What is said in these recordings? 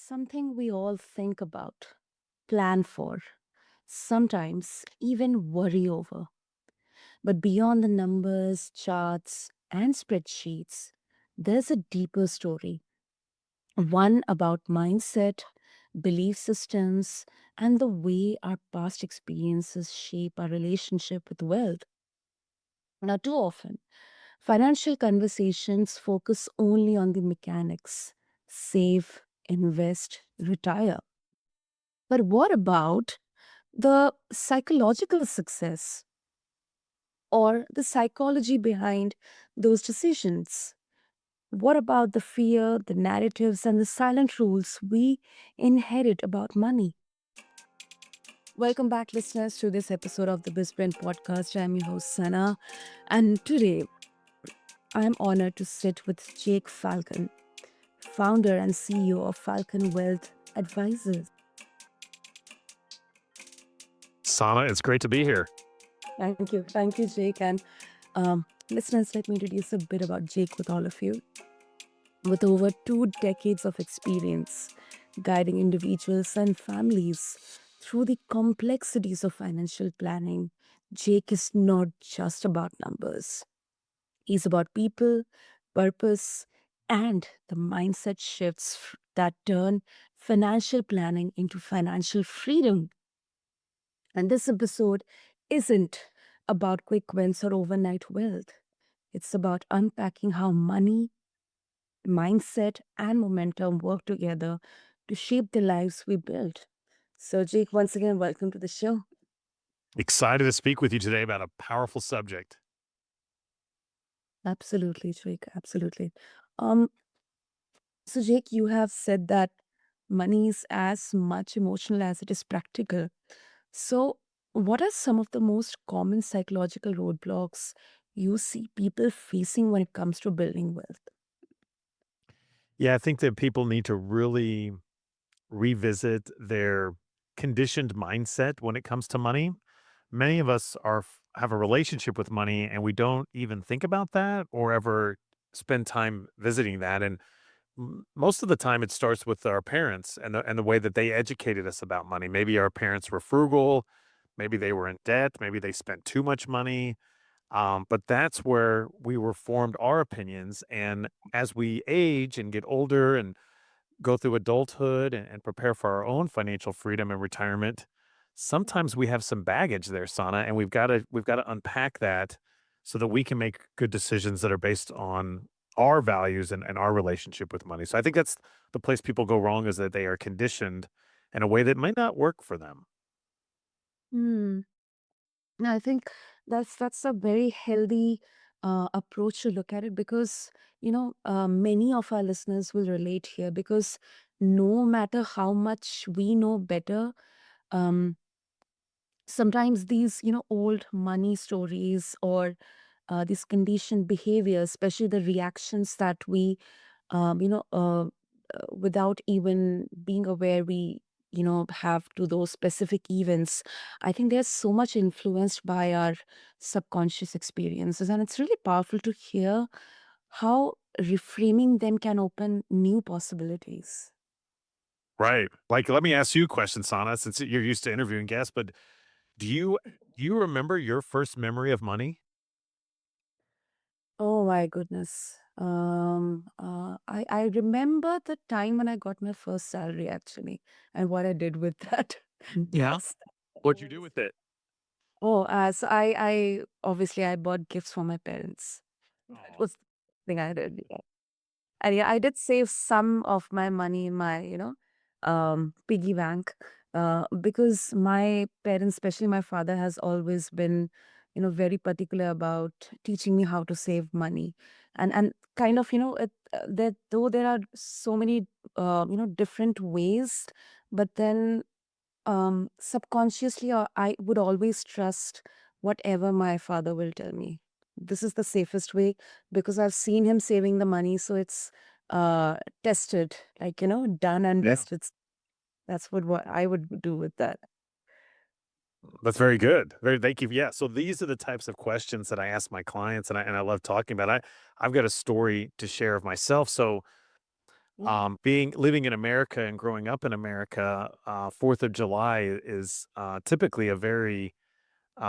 something we all think about, plan for, sometimes even worry over. But beyond the numbers, charts, and spreadsheets, there's a deeper story, one about mindset, belief systems, and the way our past experiences shape our relationship with wealth. Now, too often, financial conversations focus only on the mechanics: save, invest, retire. But what about the psychological success or the psychology behind those decisions? What about the fear, the narratives, and the silent rules we inherit about money? Welcome back, listeners, to this episode of the BizBlend podcast. I'm your host, Sana, and today I'm honored to sit with Jake Falcon, founder and CEO of Falcon Wealth Advisors. Sana, it's great to be here. Thank you. Thank you, Jake. And listeners, let me introduce a bit about Jake with all of you. With over 2 decades of experience guiding individuals and families through the complexities of financial planning, Jake is not just about numbers. He's about people, purpose, and the mindset shifts that turn financial planning into financial freedom. And this episode isn't about quick wins or overnight wealth. It's about unpacking how money, mindset, and momentum work together to shape the lives we build. So, Jake, once again, welcome to the show. Excited to speak with you today about a powerful subject. Absolutely, Jake. Absolutely. Um, so, Jake, you have said that money is as much emotional as it is practical. So, what are some of the most common psychological roadblocks you see people facing when it comes to building wealth? Yeah, I think that people need to really revisit their conditioned mindset when it comes to money. Many of us have a relationship with money and we don't even think about that or ever spend time visiting that. And most of the time it starts with our parents and the way that they educated us about money. Maybe our parents were frugal, maybe they were in debt, maybe they spent too much money. But that's where we were formed our opinions. And as we age and get older and go through adulthood and prepare for our own financial freedom and retirement, sometimes we have some baggage there, Sana, and we've got to unpack that so that we can make good decisions that are based on our values and our relationship with money. So I think that's the place people go wrong, is that they are conditioned in a way that might not work for them. Hmm. No, I think that's a very healthy approach to look at it because many of our listeners will relate here because no matter how much we know better, um, sometimes these old money stories or this conditioned behavior, especially the reactions that we without even being aware we have to those specific events. I think they're so much influenced by our subconscious experiences, and it's really powerful to hear how reframing them can open new possibilities. Right. Like, let me ask you a question, Sana, since you're used to interviewing guests, but do you remember your first memory of money? Oh my goodness. I remember the time when I got my first salary actually, and what I did with that. Yeah. Yes, that What'd you do was. with it? Oh, so I obviously I bought gifts for my parents. That Oh, was the thing I did. Yeah. And yeah, I did save some of my money in my, piggy bank, because my parents, especially my father, has always been, very particular about teaching me how to save money, and kind of, that though there are so many, different ways, but then subconsciously, I would always trust whatever my father will tell me. This is the safest way because I've seen him saving the money, so it's tested, like done and yeah. dusted. That's what I would do with that. That's very good. Very, thank you. Yeah. So these are the types of questions that I ask my clients, and I love talking about. I've got a story to share of myself. So Yeah. Being living in America and growing up in America, 4th of July is typically a very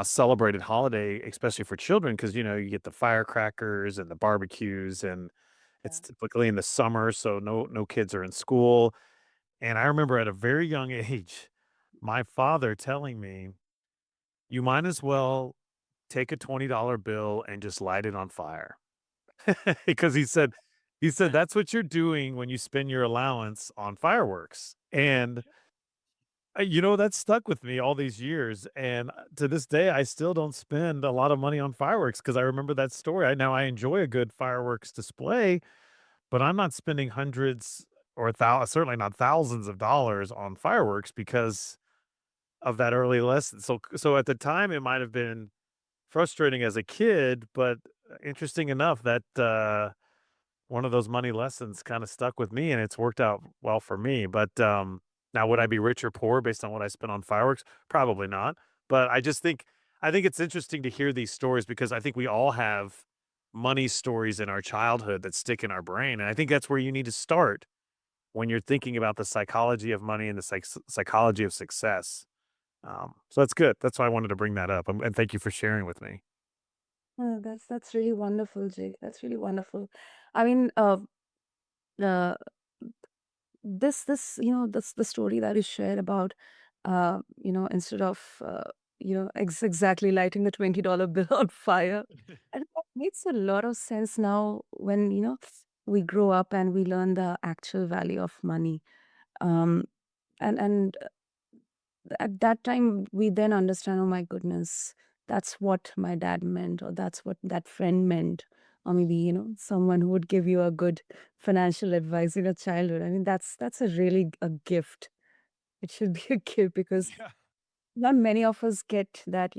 celebrated holiday, especially for children, because you get the firecrackers and the barbecues, and it's Yeah. typically in the summer, so no kids are in school. And I remember at a very young age, my father telling me, "You might as well take a $20 bill and just light it on fire." Because he said, "That's what you're doing when you spend your allowance on fireworks." And, that stuck with me all these years, and, to this day, I still don't spend a lot of money on fireworks because I remember that story. I enjoy a good fireworks display, but I'm not spending hundreds or certainly not thousands of dollars on fireworks because of that early lesson. So at the time, it might have been frustrating as a kid, but interesting enough that, one of those money lessons kinda stuck with me, and it's worked out well for me, but, now would I be rich or poor based on what I spent on fireworks? Probably not, but I think it's interesting to hear these stories because I think we all have money stories in our childhood that stick in our brain, and I think that's where you need to start when you're thinking about the psychology of money and the psychology of success. So that's good. That's why I wanted to bring that up, and thank you for sharing with me. That's really wonderful, Jake. That's really wonderful. I mean, uh, this the story that you shared about, instead of exactly lighting the $20 bill on fire, and that makes a lot of sense now when we grow up and we learn the actual value of money. Um, and at that time we then understand, oh my goodness, that's what my dad meant, or that's what that friend meant, or maybe someone who would give you a good financial advice in your childhood. I mean, that's a really a gift. It should be a gift because Yeah. not many of us get that,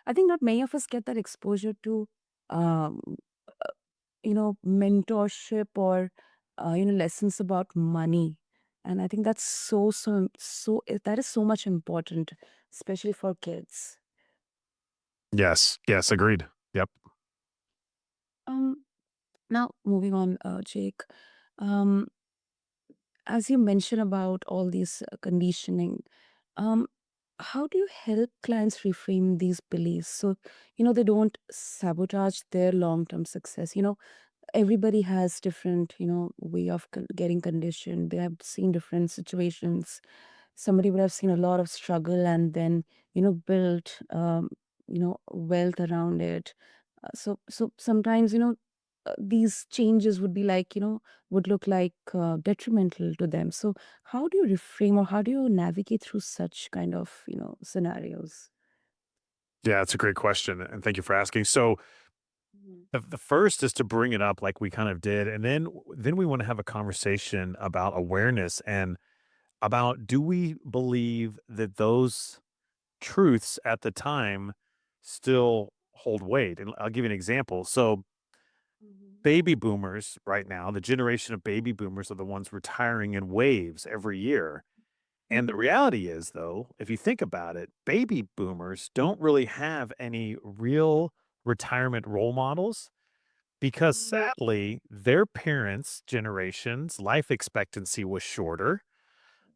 I think not many of us get that exposure to um mentorship or lessons about money. And I think that's that is so much important, especially for kids. Yes, yes, agreed. Yep. um Now moving on, Jake, um as you mentioned about all these conditioning, um how do you help clients reframe these beliefs so they don't sabotage their long-term success? Everybody has different way of getting conditioned. They have seen different situations. Somebody would have seen a lot of struggle and then built wealth around it. So sometimes these changes would be like would look like detrimental to them. So how do you reframe, or how do you navigate through such kind of scenarios? Yeah, it's a great question, and thank you for asking. So, Mhm. the first is to bring it up like we kind of did, and then we wanna have a conversation about awareness and about, do we believe that those truths at the time still hold weight? And I'll give you an example. So, Mhm. baby boomers right now, the generation of baby boomers are the ones retiring in waves every year. And the Mhm. reality is, though, if you think about it, baby boomers don't really have any real retirement role models because Mhm. sadly, their parents' generation's life expectancy was shorter.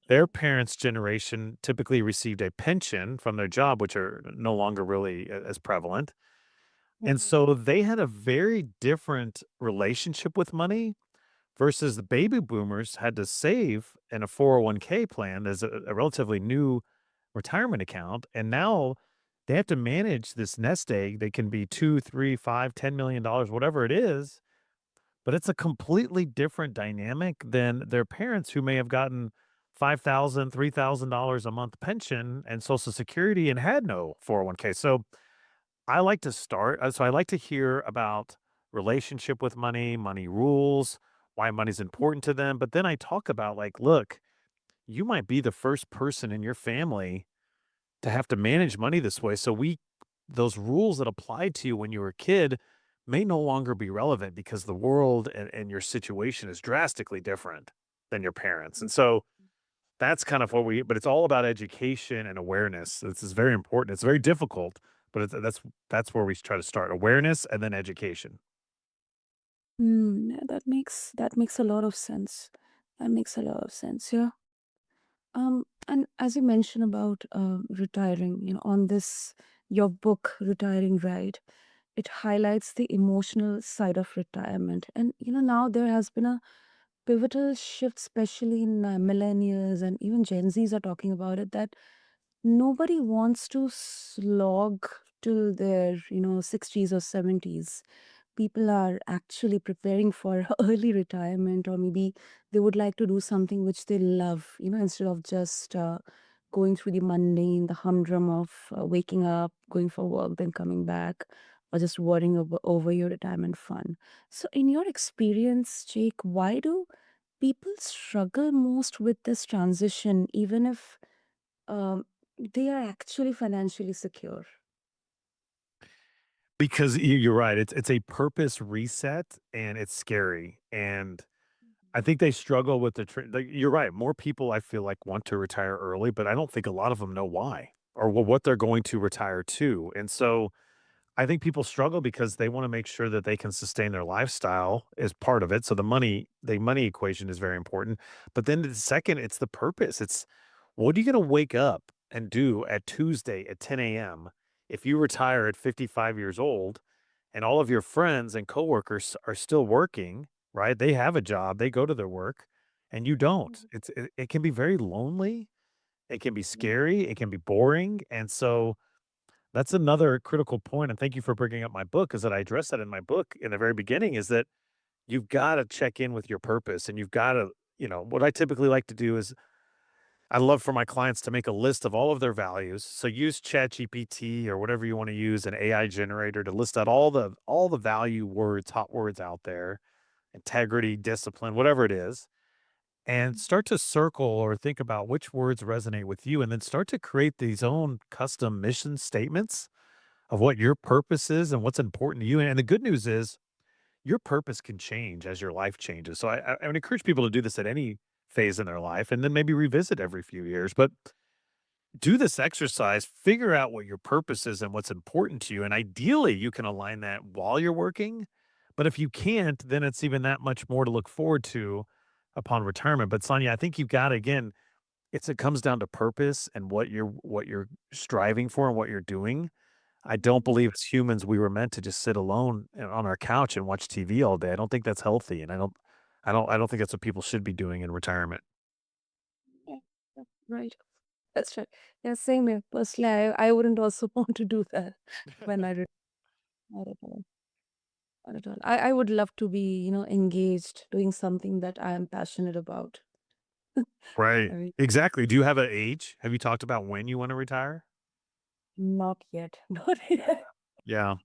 Their parents' generation typically received a pension from their job, which are no longer really as prevalent. And Mhm. so they had a very different relationship with money versus the baby boomers had to save in a 401k plan as a relatively new retirement account. And now they have to manage this nest egg. They can be two, three, five, $10 million, whatever it is, but it's a completely different dynamic than their parents who may have gotten 5,000, $3,000 a month pension and social security and had no 401k. So I like to start so I like to hear about relationship with money, money rules, why money's important to them, but then I talk about like, look, you might be the first person in your family to have to manage money this way. So those rules that applied to you when you were a kid may no longer be relevant because the world and your situation is drastically different than your parents. And so that's kind of but it's all about education and awareness. This is very important. It's very difficult, but that's where we try to start awareness and then education. Yeah, that makes a lot of sense. That makes a lot of sense. Yeah. And as you mentioned about retiring, on this your book, Retiring Right, it highlights the emotional side of retirement. And now there has been a pivotal shift, especially in millennials and even Gen Zs are talking about it, that nobody wants to slog till their 60s or 70s. People are actually preparing for early retirement, or maybe they would like to do something which they love, instead of just going through the mundane, the humdrum of waking up, going for work, then coming back, or just worrying over your retirement fund. So in your experience, Jake, why do people struggle most with this transition, even if um, they are actually financially secure? Because you're right, it's a purpose reset, and it's scary, and I think they struggle with like, you're right, more people I feel like want to retire early, but I don't think a lot of them know why or what they're going to retire to, and so I think people struggle because they wanna make sure that they can sustain their lifestyle is part of it, so the money equation is very important, but then the second, it's the purpose, it's what are you gonna wake up and do at Tuesday at 10 a.m. if you retire at 55 years old and all of your friends and coworkers are still working, right? They have a job, they go to their work, and you don't. Mhm. It can be very lonely, it can be Yeah. scary, it can be boring, and so that's another critical point, and thank you for bringing up my book, is that I address that in my book in the very beginning, is that you've gotta check in with your purpose, and you've gotta what I typically like to do is I love for my clients to make a list of all of their values. So use ChatGPT or whatever you wanna use, an AI generator to list out all the value words, hot words out there, integrity, discipline, whatever it is, and start to circle or think about which words resonate with you, and then start to create these own custom mission statements of what your purpose is and what's important to you, and the good news is your purpose can change as your life changes. So I would encourage people to do this at any phase in their life and then maybe revisit every few years, but do this exercise, figure out what your purpose is and what's important to you, and ideally, you can align that while you're working, but if you can't, then it's even that much more to look forward to upon retirement. But Sonia, I think you've got again, it comes down to purpose and what you're striving for and what you're doing. I don't Mhm. believe as humans we were meant to just sit alone on our couch and watch TV all day. I don't think that's healthy, and I don't think that's what people should be doing in retirement. Yeah, yeah, right. That's right. Yeah, same here. Personally, I wouldn't also want to do that when I retire. Not at all. Not at all. I would love to be, engaged, doing something that I am passionate about. Right. I mean, Exactly. Do you have an age? Have you talked about when you wanna retire? not yet. Not yet. Yeah.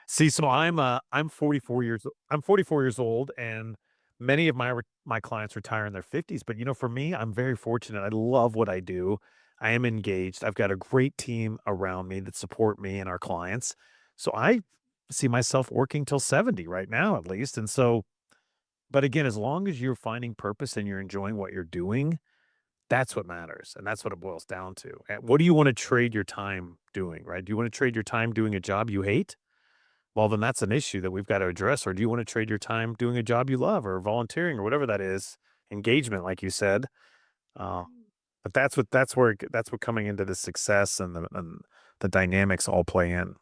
See, so I'm 44 years old, and many of my clients retire in their 50s, but, for me, I'm very fortunate. I love what I do. I am engaged. I've got a great team around me that support me and our clients. So I see myself working till 70 right now at least, and so but again, as long as you're finding purpose and you're enjoying what you're doing, that's what matters, and that's what it boils down to. And what do you wanna trade your time doing, right? Do you wanna trade your time doing a job you hate? Well, then that's an issue that we've got to address. Or do you want to trade your time doing a job you love or volunteering or whatever that is, engagement, like you said? Uh, but that's what coming into the success and the dynamics all play in.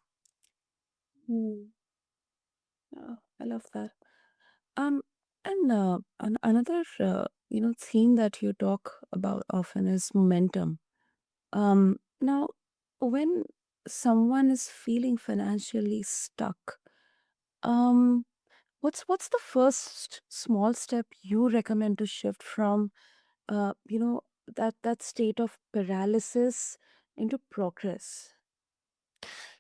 Mm. Oh, I love that. Um, and another theme that you talk about often is momentum. Now, when someone is feeling financially stuck, um, what's the first small step you recommend to shift from that state of paralysis into progress?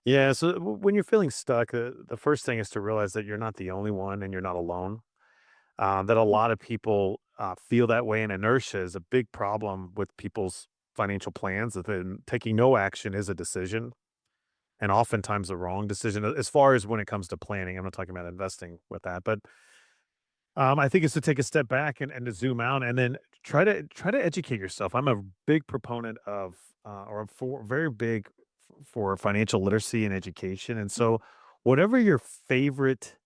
Yeah. So when you're feeling stuck, the first thing is to realize that you're not the only one and you're not alone. That a lot of people feel that way, and inertia is a big problem with people's financial plans. That then taking no action is a decision. And oftentimes the wrong decision as far as when it comes to planning. I'm not talking about investing with that, but I think it's to take a step back and to zoom out and then try to educate yourself. I'm a big proponent of or for very big for financial literacy and education. And so whatever your favorite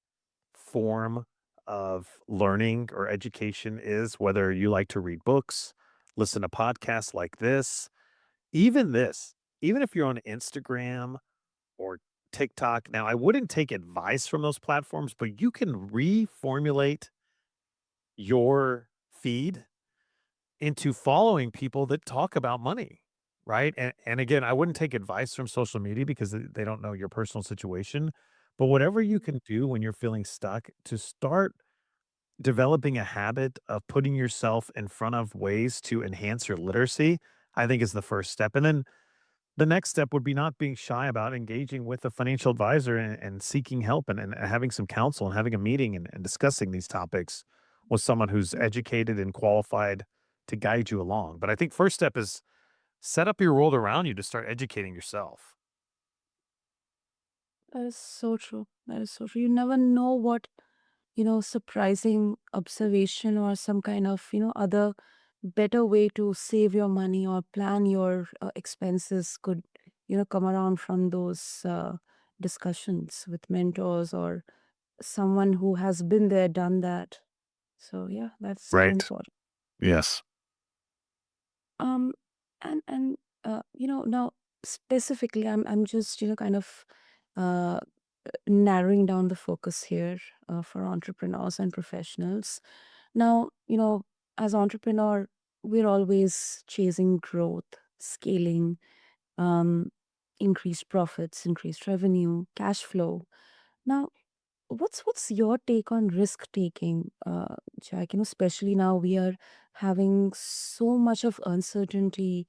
form of learning or education is, whether you like to read books, listen to podcasts like this, even if you're on Instagram or TikTok. Now, I wouldn't take advice from those platforms, but you can reformulate your feed into following people that talk about money, right? And again, I wouldn't take advice from social media because they don't know your personal situation. But whatever you can do when you're feeling stuck to start developing a habit of putting yourself in front of ways to enhance your literacy, I think is the first step. And then the next step would be not being shy about engaging with a financial advisor and seeking help and having some counsel and having a meeting and discussing these topics with someone who's educated and qualified to guide you along. But I think first step is set up your world around you to start educating yourself. That is so true. That is so true. You never know what, surprising observation or some kind of, other better way to save your money or plan your expenses could, come around from those discussions with mentors or someone who has been there, done that. So yeah, that's so Right. important. Yes. Um, and now specifically, I'm just kind of uh narrowing down the focus here for entrepreneurs and professionals. Now, as entrepreneur, we're always chasing growth, scaling, um, increased profits, increased revenue, cash flow. Now, what's your take on risk taking, Jack? Especially now we are having so much of uncertainty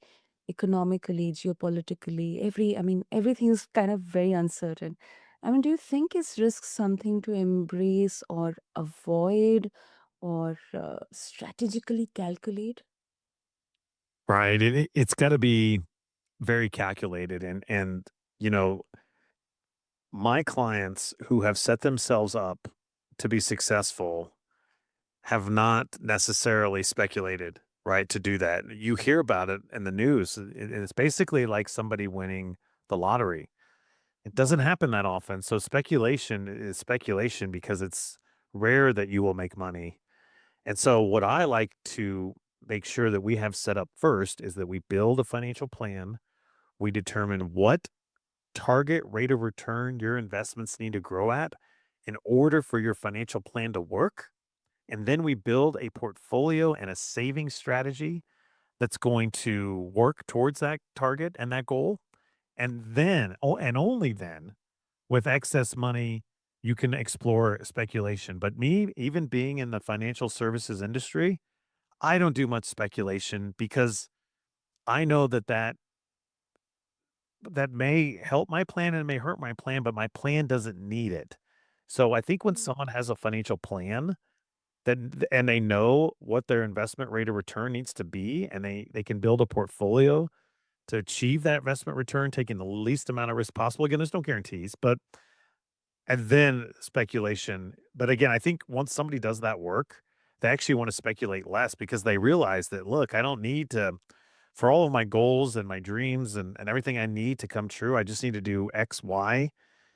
economically, geopolitically. Everything is kind of very uncertain. Do you think is risk something to embrace or avoid or strategically calculate? Right. It's got to be very calculated and you know, my clients who have set themselves up to be successful have not necessarily speculated, right, to do that. You hear about it in the news. It's basically like somebody winning the lottery. It doesn't happen that often. So speculation is speculation because it's rare that you will make money. And so what I like to make sure that we have set up first is that we build a financial plan. We determine what target rate of return your investments need to grow at in order for your financial plan to work. And then we build a portfolio and a saving strategy that's going to work towards that target and that goal. And then, and only then, with excess money, you can explore speculation. But me, even being in the financial services industry, I don't do much speculation because I know that may help my plan and may hurt my plan, but my plan doesn't need it. So I think when someone has a financial plan, and they know what their investment rate of return needs to be, and they can build a portfolio to achieve that investment return, taking the least amount of risk possible. Again, there's no guarantees, but and then speculation. But again, I think once somebody does that work, they actually want to speculate less because they realize that, look, I don't need to, for all of my goals and my dreams and everything I need to come true, I just need to do X, Y,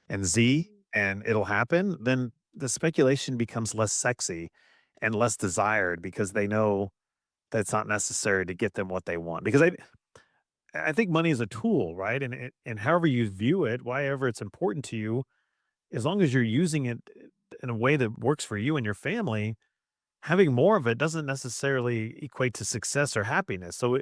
and Z, and it'll happen. Then the speculation becomes less sexy and less desired because they know that it's not necessary to get them what they want. Because I think money is a tool, right? And however you view it, why it's important to you, as long as you're using it in a way that works for you and your family, having more of it doesn't necessarily equate to success or happiness. So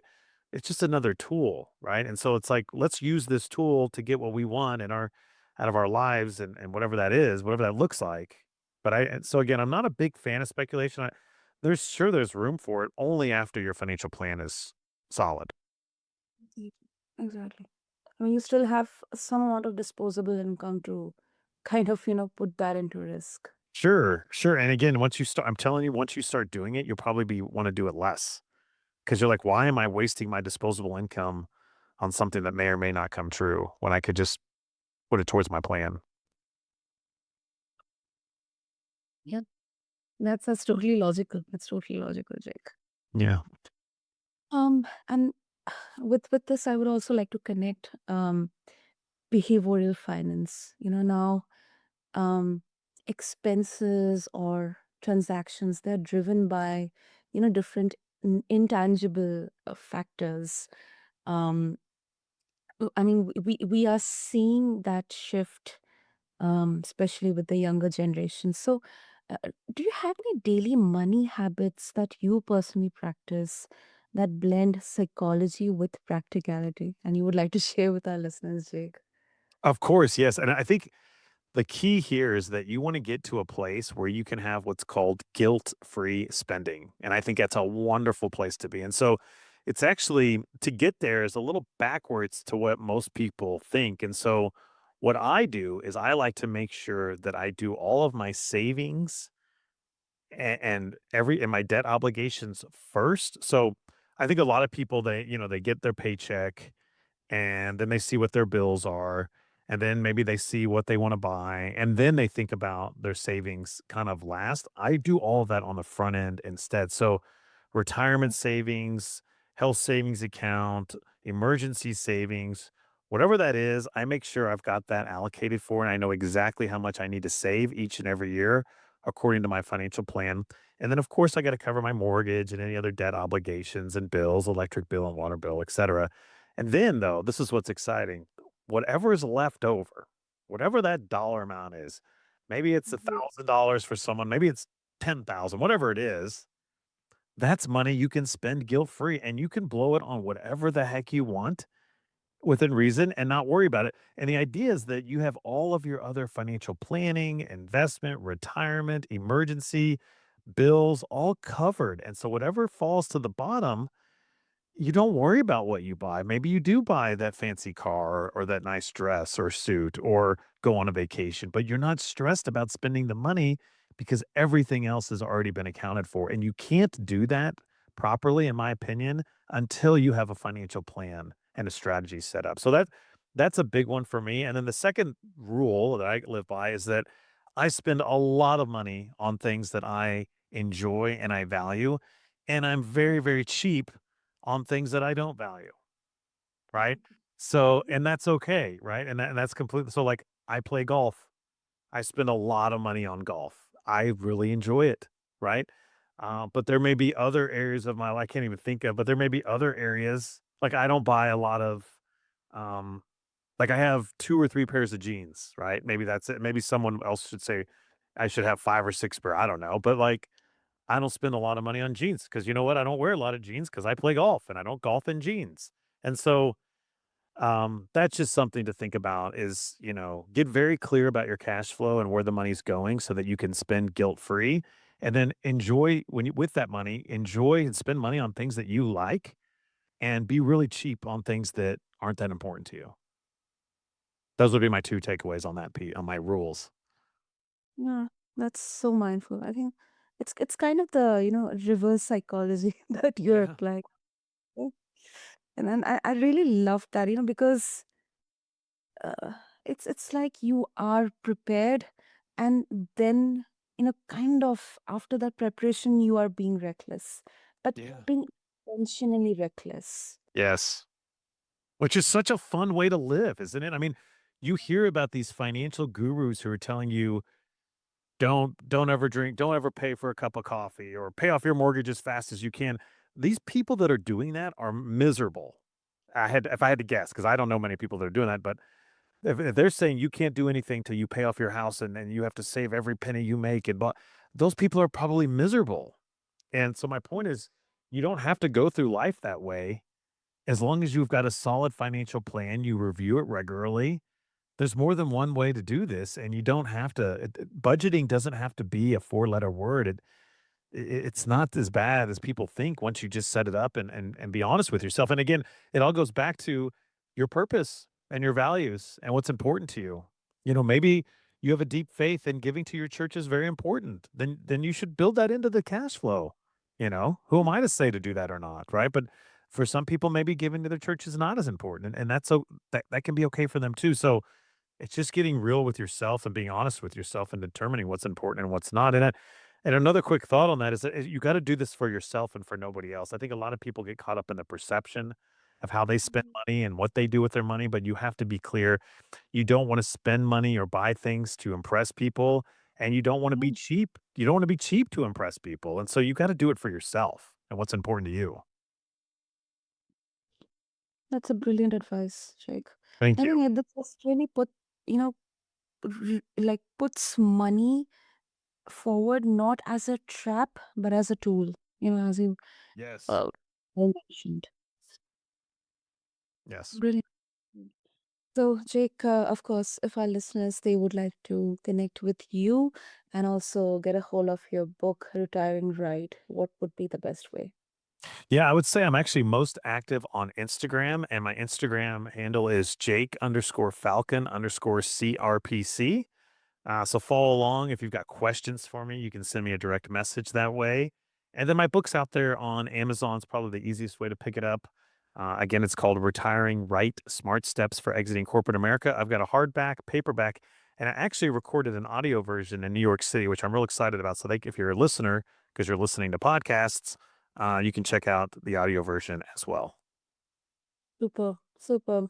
it's just another tool, right? And so it's like, let's use this tool to get what we want in our out of our lives and whatever that is, whatever that looks like. But so again, I'm not a big fan of speculation. There's room for it only after your financial plan is solid. Ye- Exactly. You still have some amount of disposable income to kind of, put that into risk. Sure, sure. And again, once you start, I'm telling you, once you start doing it, you'll probably be want to do it less. 'Cause you're like, "Why am I wasting my disposable income on something that may or may not come true when I could just put it towards my plan?" Yeah. That's totally logical. That's totally logical, Jake. Yeah. And with this, I would also like to connect behavioral finance. Now um, expenses or transactions, they're driven by, different intangible factors. Um, I mean, we are seeing that shift, especially with the younger generation. So, do you have any daily money habits that you personally practice that blend psychology with practicality? And you would like to share with our listeners, Jake? Of course, yes, and I think the key here is that you wanna get to a place where you can have what's called guilt-free spending, and I think that's a wonderful place to be, and so, it's actually to get there is a little backwards to what most people think, and so, what I do is I like to make sure that I do all of my savings and my debt obligations first, so, I think a lot of people, they get their paycheck and then they see what their bills are, and then maybe they see what they wanna buy, and then they think about their savings kind of last. I do all of that on the front end instead. So, retirement savings, health savings account, emergency savings, whatever that is, I make sure I've got that allocated for, and I know exactly how much I need to save each and every year according to my financial plan. And then, of course, I gotta cover my mortgage and any other debt obligations and bills, electric bill and water bill, etcetera. And then, though, this is what's exciting. Whatever is left over, whatever that dollar amount is, maybe it's Mhm. $1,000 for someone, maybe it's 10,000, whatever it is, that's money you can spend guilt free and you can blow it on whatever the heck you want within reason and not worry about it. And the idea is that you have all of your other financial planning, investment, retirement, emergency, bills all covered. And so whatever falls to the bottom, you don't worry about what you buy. Maybe you do buy that fancy car or that nice dress or suit or go on a vacation, but you're not stressed about spending the money because everything else has already been accounted for. And you can't do that properly, in my opinion, until you have a financial plan and a strategy set up. So that's a big one for me. And then the second rule that I live by is that I spend a lot of money on things that I enjoy and I value. And I'm very, very cheap on things that I don't value, right? So and that's okay, right? And that's completely so, like, I play golf. I spend a lot of money on golf. I really enjoy it, right? But there may be other areas of my life I can't even think of, but there may be other areas, like, I don't buy a lot of, um like, I have 2 or 3 pairs of jeans, right? Maybe that's it. Maybe someone else should say I should have 5 or 6 pair, I don't know, but, like, I don't spend a lot of money on jeans because you know what? I don't wear a lot of jeans because I play golf and I don't golf in jeans. And so that's just something to think about is, get very clear about your cash flow and where the money's going so that you can spend guilt free and then enjoy with that money, enjoy and spend money on things that you like and be really cheap on things that aren't that important to you. Those would be my 2 takeaways on on my rules. Yeah, that's so mindful. I think it's kind of the, reverse psychology that you're Yeah. applying. Yeah. And then I really love that, because it's like you are prepared, and then, kind of after that preparation, you are being reckless, but Yeah. being intentionally reckless. Yes. Which is such a fun way to live, isn't it? I mean, you hear about these financial gurus who are telling you, don't ever drink, don't ever pay for a cup of coffee or pay off your mortgage as fast as you can. These people that are doing that are miserable. If I had to guess, because I don't know many people that are doing that, but if they're saying you can't do anything till you pay off your house and you have to save every penny you make and those people are probably miserable. And so my point is, you don't have to go through life that way as long as you've got a solid financial plan, you review it regularly. There's more than one way to do this, and you don't have to budgeting doesn't have to be a four-letter word. It's not as bad as people think once you just set it up and be honest with yourself. And again, it all goes back to your purpose and your values and what's important to you. Maybe you have a deep faith and giving to your church is very important. Then you should build that into the cash flow. Who am I to say to do that or not, right? But for some people, maybe giving to their church is not as important, and that's so that can be okay for them too. So it's just getting real with yourself and being honest with yourself and determining what's important and what's not. And another quick thought on that is that you got to do this for yourself and for nobody else. I think a lot of people get caught up in the perception of how they spend money and what they do with their money, but you have to be clear. You don't want to spend money or buy things to impress people. and you don't want to be Mm, cheap. You don't want to be cheap to impress people. And so you got to do it for yourself and what's important to you. that's a brilliant advice, Jake. Thank I you. think it just really you know, like puts money forward not as a trap, but as a tool, as you Yes. uh, mentioned. Yes. Brilliant. So, Jake, of course, if our listeners they would like to connect with you and also get a hold of your book, Retiring Right, what would be the best way? Yeah, I would say I'm actually most active on Instagram, and my Instagram handle is Jake underscore Falcon underscore CRPC. So follow along. If you've got questions for me, you can send me a direct message that way. And then my book's out there on Amazon. It's probably the easiest way to pick it up. Again, it's called Retiring Right: Smart Steps for Exiting Corporate America. I've got a hardback, paperback, and I actually recorded an audio version in New York City, which I'm real excited about. So, if you're a listener, because you're listening to podcasts, you can check out the audio version as well. Super, super.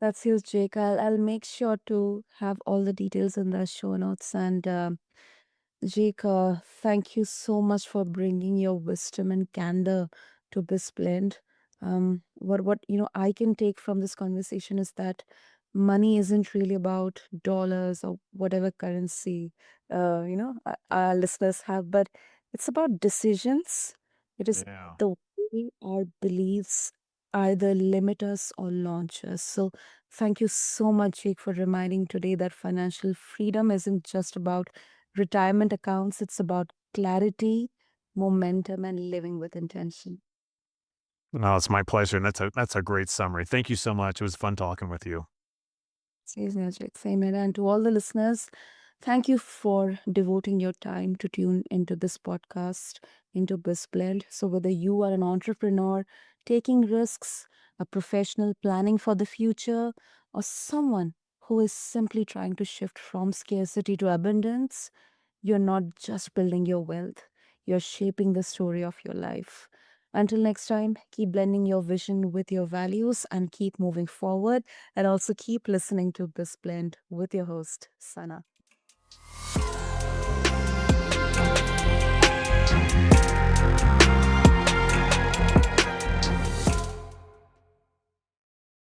That's huge, Jake. I'll make sure to have all the details in the show notes. And Jake, thank you so much for bringing your wisdom and candor to this blend. What I can take from this conversation is that money isn't really about dollars or whatever currency our listeners have, but it's about decisions. It is Yeah. the way our beliefs either limit us or launch us. So, thank you so much, Jake, for reminding today that financial freedom isn't just about retirement accounts, it's about clarity, momentum, and living with intention. No, it's my pleasure. And that's a great summary. Thank you so much. It was fun talking with you. Says Najik. Same here. And to all the listeners, thank you for devoting your time to tune into this podcast, into BizBlend. So, whether you are an entrepreneur taking risks, a professional planning for the future, or someone who is simply trying to shift from scarcity to abundance, you're not just building your wealth, you're shaping the story of your life. Until next time, keep blending your vision with your values and keep moving forward. And also keep listening to BizBlend with your host, Sana.